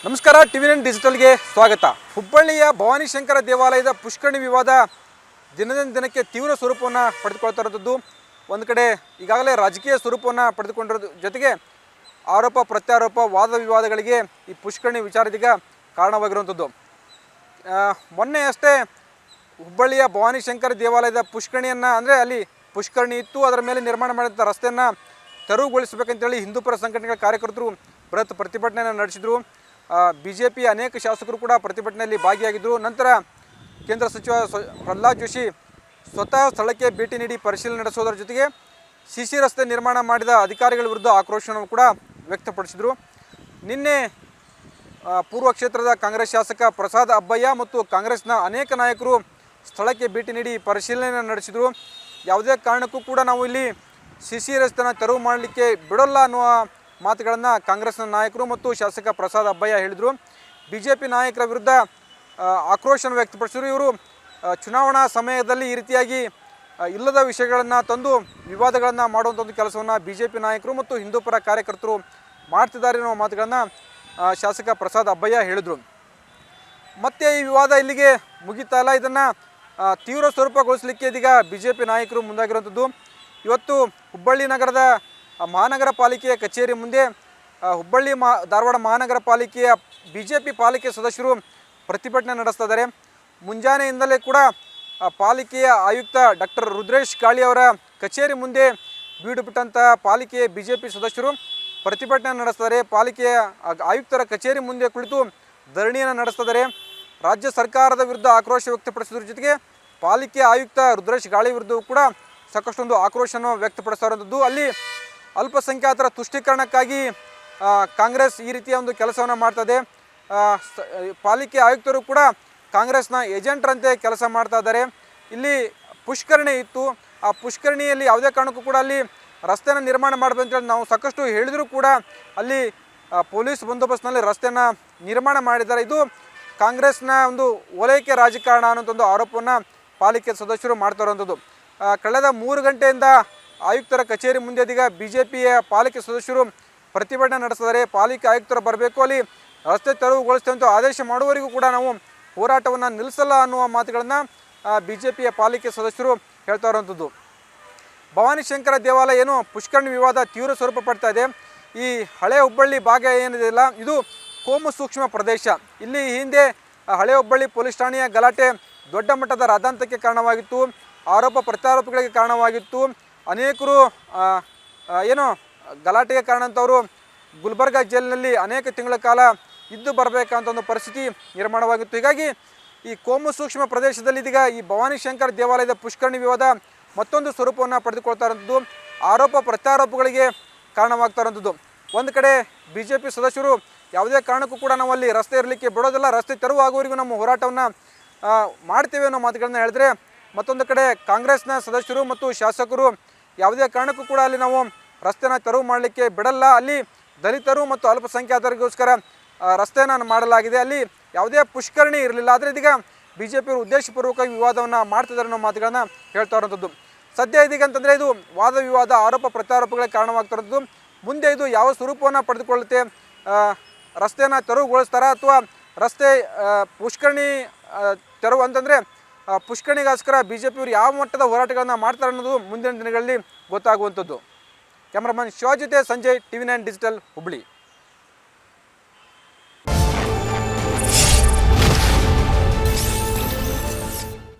ನಮಸ್ಕಾರ ಟಿವಿ9 ಡಿಜಿಟಲ್ಗೆ ಸ್ವಾಗತ. ಹುಬ್ಬಳ್ಳಿಯ ಭವಾನಿ ಶಂಕರ ದೇವಾಲಯದ ಪುಷ್ಕರಣಿ ವಿವಾದ ದಿನದಿಂದ ದಿನಕ್ಕೆ ತೀವ್ರ ಸ್ವರೂಪವನ್ನು ಪಡೆದುಕೊಳ್ತಾ ಇರೋದು. ಒಂದು ಕಡೆ ಈಗಾಗಲೇ ರಾಜಕೀಯ ಸ್ವರೂಪವನ್ನು ಪಡೆದುಕೊಂಡಿರೋದು ಜೊತೆಗೆ ಆರೋಪ ಪ್ರತ್ಯಾರೋಪ ವಾದ ವಿವಾದಗಳಿಗೆ ಈ ಪುಷ್ಕರಣಿ ವಿಚಾರದೀಗ ಕಾರಣವಾಗಿರುವಂಥದ್ದು. ಮೊನ್ನೆ ಅಷ್ಟೇ ಹುಬ್ಬಳ್ಳಿಯ ಭವಾನಿ ಶಂಕರ ದೇವಾಲಯದ ಪುಷ್ಕರಣಿಯನ್ನು ಅಂದರೆ ಅಲ್ಲಿ ಪುಷ್ಕರಣಿ ಇತ್ತು, ಅದರ ಮೇಲೆ ನಿರ್ಮಾಣ ಮಾಡಿದಂಥ ರಸ್ತೆಯನ್ನು ತೆರವುಗೊಳಿಸಬೇಕಂತೇಳಿ ಹಿಂದೂಪರ ಸಂಘಟನೆಗಳ ಕಾರ್ಯಕರ್ತರು ಬೃಹತ್ ಪ್ರತಿಭಟನೆಯನ್ನು ನಡೆಸಿದರು. BJP ಅನೇಕ ಶಾಸಕರು ಕೂಡ ಪ್ರತಿಭಟನೆಯಲ್ಲಿ ಭಾಗಿಯಾಗಿದ್ದರು. ನಂತರ ಕೇಂದ್ರ ಸಚಿವ ಪ್ರಹ್ಲಾದ್ ಜೋಶಿ ಸ್ವತಃ ಸ್ಥಳಕ್ಕೆ ಭೇಟಿ ನೀಡಿ ಪರಿಶೀಲನೆ ನಡೆಸೋದರ ಜೊತೆಗೆ CC ರಸ್ತೆ ನಿರ್ಮಾಣ ಮಾಡಿದ ಅಧಿಕಾರಿಗಳ ವಿರುದ್ಧ ಆಕ್ರೋಶವನ್ನು ಕೂಡ ವ್ಯಕ್ತಪಡಿಸಿದರು. ನಿನ್ನೆ ಪೂರ್ವ ಕ್ಷೇತ್ರದ ಕಾಂಗ್ರೆಸ್ ಶಾಸಕ ಪ್ರಸಾದ್ ಅಬ್ಬಯ್ಯ ಮತ್ತು ಕಾಂಗ್ರೆಸ್ನ ಅನೇಕ ನಾಯಕರು ಸ್ಥಳಕ್ಕೆ ಭೇಟಿ ನೀಡಿ ಪರಿಶೀಲನೆ ನಡೆಸಿದರು. ಯಾವುದೇ ಕಾರಣಕ್ಕೂ ಕೂಡ ನಾವು ಇಲ್ಲಿ CC ರಸ್ತೆನ ತೆರವು ಮಾಡಲಿಕ್ಕೆ ಬಿಡೋಲ್ಲ ಅನ್ನುವ ಮಾತುಗಳನ್ನು ಕಾಂಗ್ರೆಸ್ನ ನಾಯಕರು ಮತ್ತು ಶಾಸಕ ಪ್ರಸಾದ್ ಅಬ್ಬಯ್ಯ ಹೇಳಿದರು. BJP ನಾಯಕರ ವಿರುದ್ಧ ಆಕ್ರೋಶವನ್ನು ವ್ಯಕ್ತಪಡಿಸಿದರು. ಇವರು ಚುನಾವಣಾ ಸಮಯದಲ್ಲಿ ಈ ರೀತಿಯಾಗಿ ಇಲ್ಲದ ವಿಷಯಗಳನ್ನು ತಂದು ವಿವಾದಗಳನ್ನು ಮಾಡುವಂಥ ಒಂದು ಕೆಲಸವನ್ನು BJP ನಾಯಕರು ಮತ್ತು ಹಿಂದೂಪರ ಕಾರ್ಯಕರ್ತರು ಮಾಡ್ತಿದ್ದಾರೆ ಅನ್ನೋ ಮಾತುಗಳನ್ನು ಶಾಸಕ ಪ್ರಸಾದ್ ಅಬ್ಬಯ್ಯ ಹೇಳಿದರು. ಮತ್ತೆ ಈ ವಿವಾದ ಇಲ್ಲಿಗೆ ಮುಗಿತಾ ಇಲ್ಲ, ಇದನ್ನು ತೀವ್ರ ಸ್ವರೂಪಗೊಳಿಸಲಿಕ್ಕೆ ಇದೀಗ BJP ನಾಯಕರು ಮುಂದಾಗಿರುವಂಥದ್ದು. ಇವತ್ತು ಹುಬ್ಬಳ್ಳಿ ನಗರದ ಮಹಾನಗರ ಪಾಲಿಕೆಯ ಕಚೇರಿ ಮುಂದೆ ಹುಬ್ಬಳ್ಳಿ ಧಾರವಾಡ ಮಹಾನಗರ ಪಾಲಿಕೆಯ BJP ಪಾಲಿಕೆ ಸದಸ್ಯರು ಪ್ರತಿಭಟನೆ ನಡೆಸ್ತಾ ಇದ್ದಾರೆ. ಮುಂಜಾನೆಯಿಂದಲೇ ಕೂಡ ಪಾಲಿಕೆಯ ಆಯುಕ್ತ ಡಾಕ್ಟರ್ ರುದ್ರೇಶ್ ಕಾಳಿ ಅವರ ಕಚೇರಿ ಮುಂದೆ ಬೀಡು ಬಿಟ್ಟಂಥ ಪಾಲಿಕೆಯ BJP ಸದಸ್ಯರು ಪ್ರತಿಭಟನೆ ನಡೆಸ್ತಾರೆ. ಪಾಲಿಕೆಯ ಆಯುಕ್ತರ ಕಚೇರಿ ಮುಂದೆ ಕುಳಿತು ಧರಣಿಯನ್ನು ನಡೆಸ್ತಿದ್ದಾರೆ. ರಾಜ್ಯ ಸರ್ಕಾರದ ವಿರುದ್ಧ ಆಕ್ರೋಶ ವ್ಯಕ್ತಪಡಿಸೋದ್ರ ಜೊತೆಗೆ ಪಾಲಿಕೆ ಆಯುಕ್ತ ರುದ್ರೇಶ್ ಗಾಳಿ ವಿರುದ್ಧ ಕೂಡ ಸಾಕಷ್ಟೊಂದು ಆಕ್ರೋಶವನ್ನು ವ್ಯಕ್ತಪಡಿಸ್ತಾ ಇರೋದು. ಅಲ್ಲಿ ಅಲ್ಪಸಂಖ್ಯಾತರ ತುಷ್ಟೀಕರಣಕ್ಕಾಗಿ ಕಾಂಗ್ರೆಸ್ ಈ ರೀತಿಯ ಒಂದು ಕೆಲಸವನ್ನು ಮಾಡ್ತದೆ. ಪಾಲಿಕೆ ಆಯುಕ್ತರು ಕೂಡ ಕಾಂಗ್ರೆಸ್ನ ಏಜೆಂಟ್ರಂತೆ ಕೆಲಸ ಮಾಡ್ತಾ ಇದ್ದಾರೆ. ಇಲ್ಲಿ ಪುಷ್ಕರಣಿ ಇತ್ತು, ಆ ಪುಷ್ಕರಣಿಯಲ್ಲಿ ಯಾವುದೇ ಕಾರಣಕ್ಕೂ ಕೂಡ ಅಲ್ಲಿ ರಸ್ತೆನ ನಿರ್ಮಾಣ ಮಾಡಬೇಕಂತೇಳಿ ನಾವು ಸಾಕಷ್ಟು ಹೇಳಿದರೂ ಕೂಡ ಅಲ್ಲಿ ಪೊಲೀಸ್ ಬಂದೋಬಸ್ತ್ನಲ್ಲಿ ರಸ್ತೆನ ನಿರ್ಮಾಣ ಮಾಡಿದ್ದಾರೆ. ಇದು ಕಾಂಗ್ರೆಸ್ನ ಒಂದು ಓಲೈಕೆ ರಾಜಕಾರಣ ಅನ್ನೋಂಥ ಒಂದು ಆರೋಪವನ್ನು ಪಾಲಿಕೆ ಸದಸ್ಯರು ಮಾಡ್ತಾ ಇರುವಂಥದ್ದು. ಕಳೆದ 3 ಗಂಟೆಯಿಂದ ಆಯುಕ್ತರ ಕಚೇರಿ ಮುಂದೆ ಇದೀಗ BJPಯ ಪಾಲಿಕೆ ಸದಸ್ಯರು ಪ್ರತಿಭಟನೆ ನಡೆಸಿದ್ದಾರೆ. ಪಾಲಿಕೆ ಆಯುಕ್ತರು ಬರಬೇಕು, ಅಲ್ಲಿ ರಸ್ತೆ ತೆರವುಗೊಳಿಸ್ತೇವೆ ಅಂತ ಆದೇಶ ಮಾಡುವವರೆಗೂ ಕೂಡ ನಾವು ಹೋರಾಟವನ್ನು ನಿಲ್ಲಿಸಲ್ಲ ಅನ್ನುವ ಮಾತುಗಳನ್ನು BJPಯ ಪಾಲಿಕೆ ಸದಸ್ಯರು ಹೇಳ್ತಾ ಇರುವಂಥದ್ದು. ಭವಾನಿ ಶಂಕರ ದೇವಾಲಯ ಏನು ಪುಷ್ಕರಣಿ ವಿವಾದ ತೀವ್ರ ಸ್ವರೂಪ ಪಡ್ತಾ ಇದೆ. ಈ ಹಳೆ ಹುಬ್ಬಳ್ಳಿ ಭಾಗ ಏನಿದೆಯಲ್ಲ, ಇದು ಕೋಮು ಸೂಕ್ಷ್ಮ ಪ್ರದೇಶ. ಇಲ್ಲಿ ಹಿಂದೆ ಹಳೆ ಹುಬ್ಬಳ್ಳಿ ಪೊಲೀಸ್ ಠಾಣೆಯ ಗಲಾಟೆ ದೊಡ್ಡ ಮಟ್ಟದ ರಾದ್ಧಾಂತಕ್ಕೆ ಕಾರಣವಾಗಿತ್ತು, ಆರೋಪ ಪ್ರತ್ಯಾರೋಪಗಳಿಗೆ ಕಾರಣವಾಗಿತ್ತು. ಅನೇಕರು ಏನು ಗಲಾಟೆಗೆ ಕಾರಣ ಅಂತವರು ಗುಲ್ಬರ್ಗ ಜೈಲಿನಲ್ಲಿ ಅನೇಕ ತಿಂಗಳ ಕಾಲ ಇದ್ದು ಬರಬೇಕಂತ ಒಂದು ಪರಿಸ್ಥಿತಿ ನಿರ್ಮಾಣವಾಗಿತ್ತು. ಹೀಗಾಗಿ ಈ ಕೋಮು ಸೂಕ್ಷ್ಮ ಪ್ರದೇಶದಲ್ಲಿ ಇದೀಗ ಈ ಭವಾನಿ ಶಂಕರ ದೇವಾಲಯದ ಪುಷ್ಕರಣಿ ವಿವಾದ ಮತ್ತೊಂದು ಸ್ವರೂಪವನ್ನು ಪಡೆದುಕೊಳ್ತಾ ಇರೋಂಥದ್ದು, ಆರೋಪ ಪ್ರತ್ಯಾರೋಪಗಳಿಗೆ ಕಾರಣವಾಗ್ತಾ ಇರೋಂಥದ್ದು. ಒಂದು ಕಡೆ BJP ಸದಸ್ಯರು ಯಾವುದೇ ಕಾರಣಕ್ಕೂ ಕೂಡ ನಾವು ಅಲ್ಲಿ ರಸ್ತೆ ಇರಲಿಕ್ಕೆ ಬಿಡೋದಿಲ್ಲ, ರಸ್ತೆ ತೆರವಾಗುವವರೆಗೂ ನಮ್ಮ ಹೋರಾಟವನ್ನು ಮಾಡ್ತೇವೆ ಅನ್ನೋ ಮಾತುಗಳನ್ನ ಹೇಳಿದ್ರೆ, ಮತ್ತೊಂದು ಕಡೆ ಕಾಂಗ್ರೆಸ್ನ ಸದಸ್ಯರು ಮತ್ತು ಶಾಸಕರು ಯಾವುದೇ ಕಾರಣಕ್ಕೂ ಕೂಡ ಅಲ್ಲಿ ನಾವು ರಸ್ತೆನ ತೆರವು ಮಾಡಲಿಕ್ಕೆ ಬಿಡಲ್ಲ, ಅಲ್ಲಿ ದಲಿತರು ಮತ್ತು ಅಲ್ಪಸಂಖ್ಯಾತರಿಗೋಸ್ಕರ ರಸ್ತೆಯನ್ನು ಮಾಡಲಾಗಿದೆ, ಅಲ್ಲಿ ಯಾವುದೇ ಪುಷ್ಕರಣಿ ಇರಲಿಲ್ಲ. ಆದರೆ ಇದೀಗ BJP ಉದ್ದೇಶಪೂರ್ವಕ ವಿವಾದವನ್ನು ಮಾಡ್ತಿದ್ದಾರೆ ಅನ್ನೋ ಮಾತುಗಳನ್ನು ಹೇಳ್ತಾ ಇರೋಂಥದ್ದು. ಸದ್ಯ ಇದೀಗ ಅಂತಂದರೆ ಇದು ವಾದ ವಿವಾದ ಆರೋಪ ಪ್ರತ್ಯಾರೋಪಗಳಿಗೆ ಕಾರಣವಾಗ್ತಾ ಇರೋದು. ಮುಂದೆ ಇದು ಯಾವ ಸ್ವರೂಪವನ್ನು ಪಡೆದುಕೊಳ್ಳುತ್ತೆ, ರಸ್ತೆಯನ್ನು ತೆರವುಗೊಳಿಸ್ತಾರಾ ಅಥವಾ ರಸ್ತೆ ಪುಷ್ಕರಣಿ ತೆರವು ಅಂತಂದರೆ ಪುಷ್ಕರಣಿಗೋಸ್ಕರ BJP ಯಾವ ಮಟ್ಟದ ಹೋರಾಟಗಳನ್ನು ಮಾಡ್ತಾರೆ ಅನ್ನೋದು ಮುಂದಿನ ದಿನಗಳಲ್ಲಿ ಗೊತ್ತಾಗುವಂಥದ್ದು. ಕ್ಯಾಮ್ರಾಮನ್ ಶಿವ ಜೊತೆ ಸಂಜಯ್, ಟಿವಿ9 ಡಿಜಿಟಲ್, ಹುಬ್ಬಳ್ಳಿ.